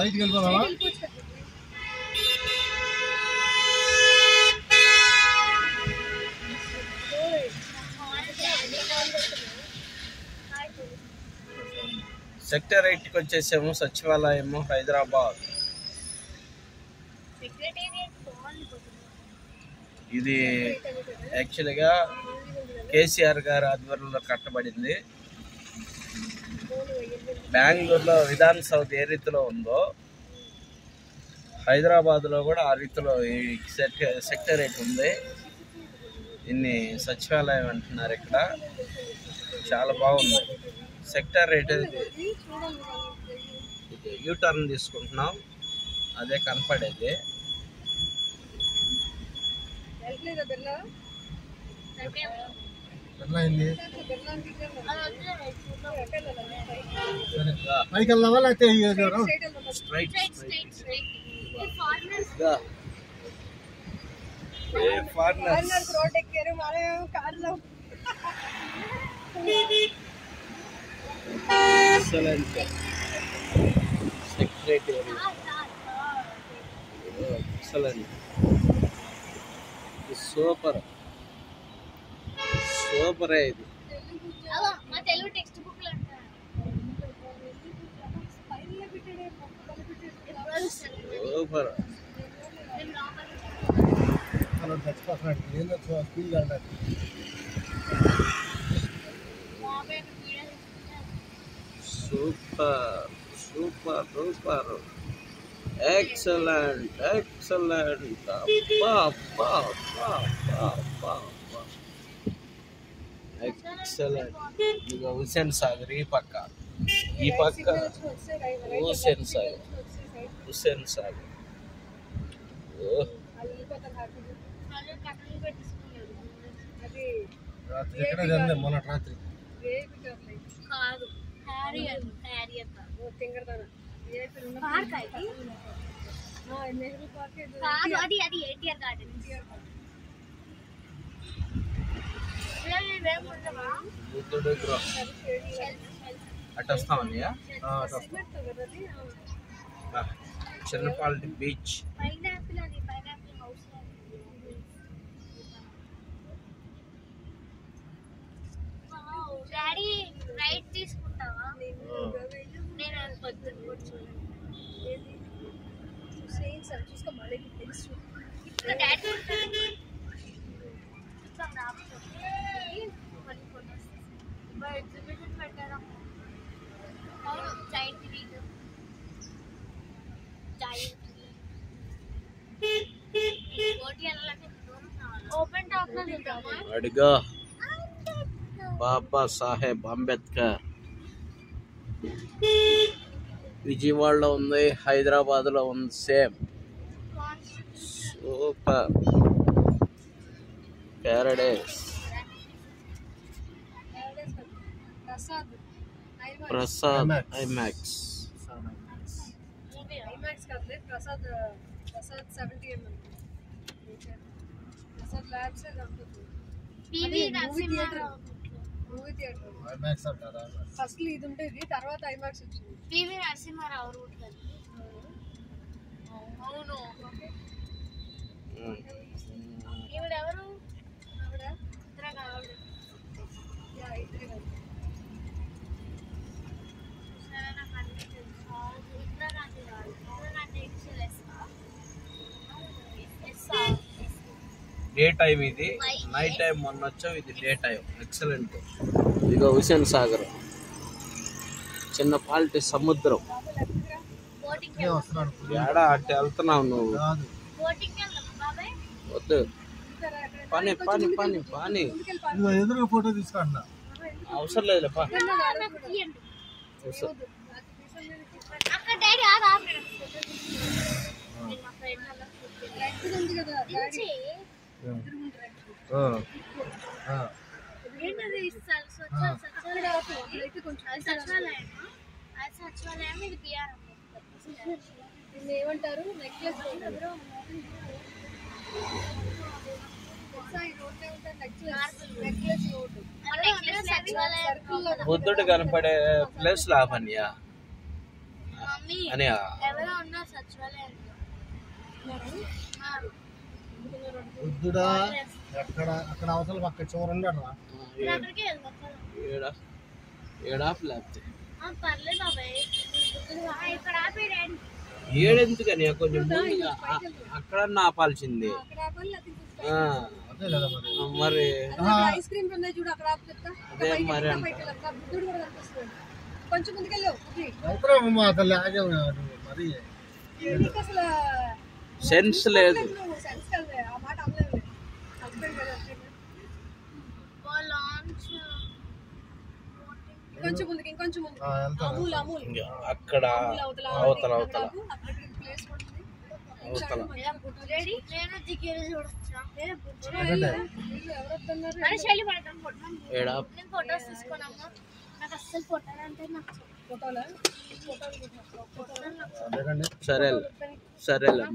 సైట్కి వెళ్ళిపోదామా? సెక్రటేరియట్కి వచ్చేసాము. సచివాలయము హైదరాబాద్. ఇది యాక్చువల్గా కేసీఆర్ గారి ఆధ్వర్యంలో కట్టబడింది. బెంగళూరులో విధాన సౌధ ఏ రీతిలో ఉందో హైదరాబాద్లో కూడా ఆ రీతిలో ఈ సెక్రటేరియట్ ఉంది. దీన్ని సచివాలయం అంటున్నారు. ఇక్కడ చాలా బాగుంది సెక్రటేరియట్. యూటర్న్ తీసుకుంటున్నాం, అదే కనపడేది. పైకి వెళ్దామా లేకపోతే రోడ్ ఎక్కారు మన కార్లో. Secretariat excellent, super super. ఇది super. Super super super excellent excellent. Excellent. ఇక హుస్సేన్ సాగర్ ఈ పక్క హుస్సేన్ సాగర్. హుస్సేన్ సాగర్ మొన్న రాత్రి బుద్ధుడు అటు వస్తామని చిన్నపాలటి బీచ్. అడిగా బాబా సాహెబ్ అంబేద్కర్. విజయవాడలో ఉంది, హైదరాబాద్లో ఉంది same. Super. Paradise. Prasad IMAX. First ఇది ఉండేది, తర్వాత ఐమాక్స్ వచ్చింది. పివి నరసింహారావు రూట్ కదా. అవును. ఈవిడెవరు? ఆవిడ ఇందిరా గాంధీ. డే టైం ఇది, నైట్ టైం మొన్న వచ్చాం. ఇది డే టైం. ఎక్సలెంట్. ఇదిగో హుస్సేన్ సాగర్, చిన్న పాలిటీ సముద్రం. ఏడా అటు వెళ్తున్నావు నువ్వు? వద్దు, పని పని పని పని. ఎదురుగా ఫోటో తీసుకుంటున్నా. అవసరం లేదు. ఏమంటారు నెక్లెస్ బుద్ధుడు కనపడే ప్లేస్ లాభన్యా. అని బుద్ధుడా ఎక్కడ అక్కడ అవతల పక్క చూడండి అట్లా ఏడా లేకపోతే ఏడెందుకని కొంచెం ముందుగా అక్కడ ఆపాల్సింది అదే కదా మరి ఐస్ క్రీమ్ ఉన్నాయి చూడు అక్కడ అదే మరి బుద్ధుడు కూడా కనిపిస్తున్నాడు కొంచెం ముందుకెళ్ళు అవతలమ్మా తల్లి ఆగే మరి నీకు అసలు సెన్స్ లేదు సెన్స్ కాదు ఆ మాట అనలేదు హస్బెండ్ కదా కొంచెం ముందుకి ఇంకొంచెం ముందుకి అమూల్ అమూల్ అక్కడ అవతల అవతల ప్లేస్ ఉంటుంది అవతల ఏడా సరే సరేలే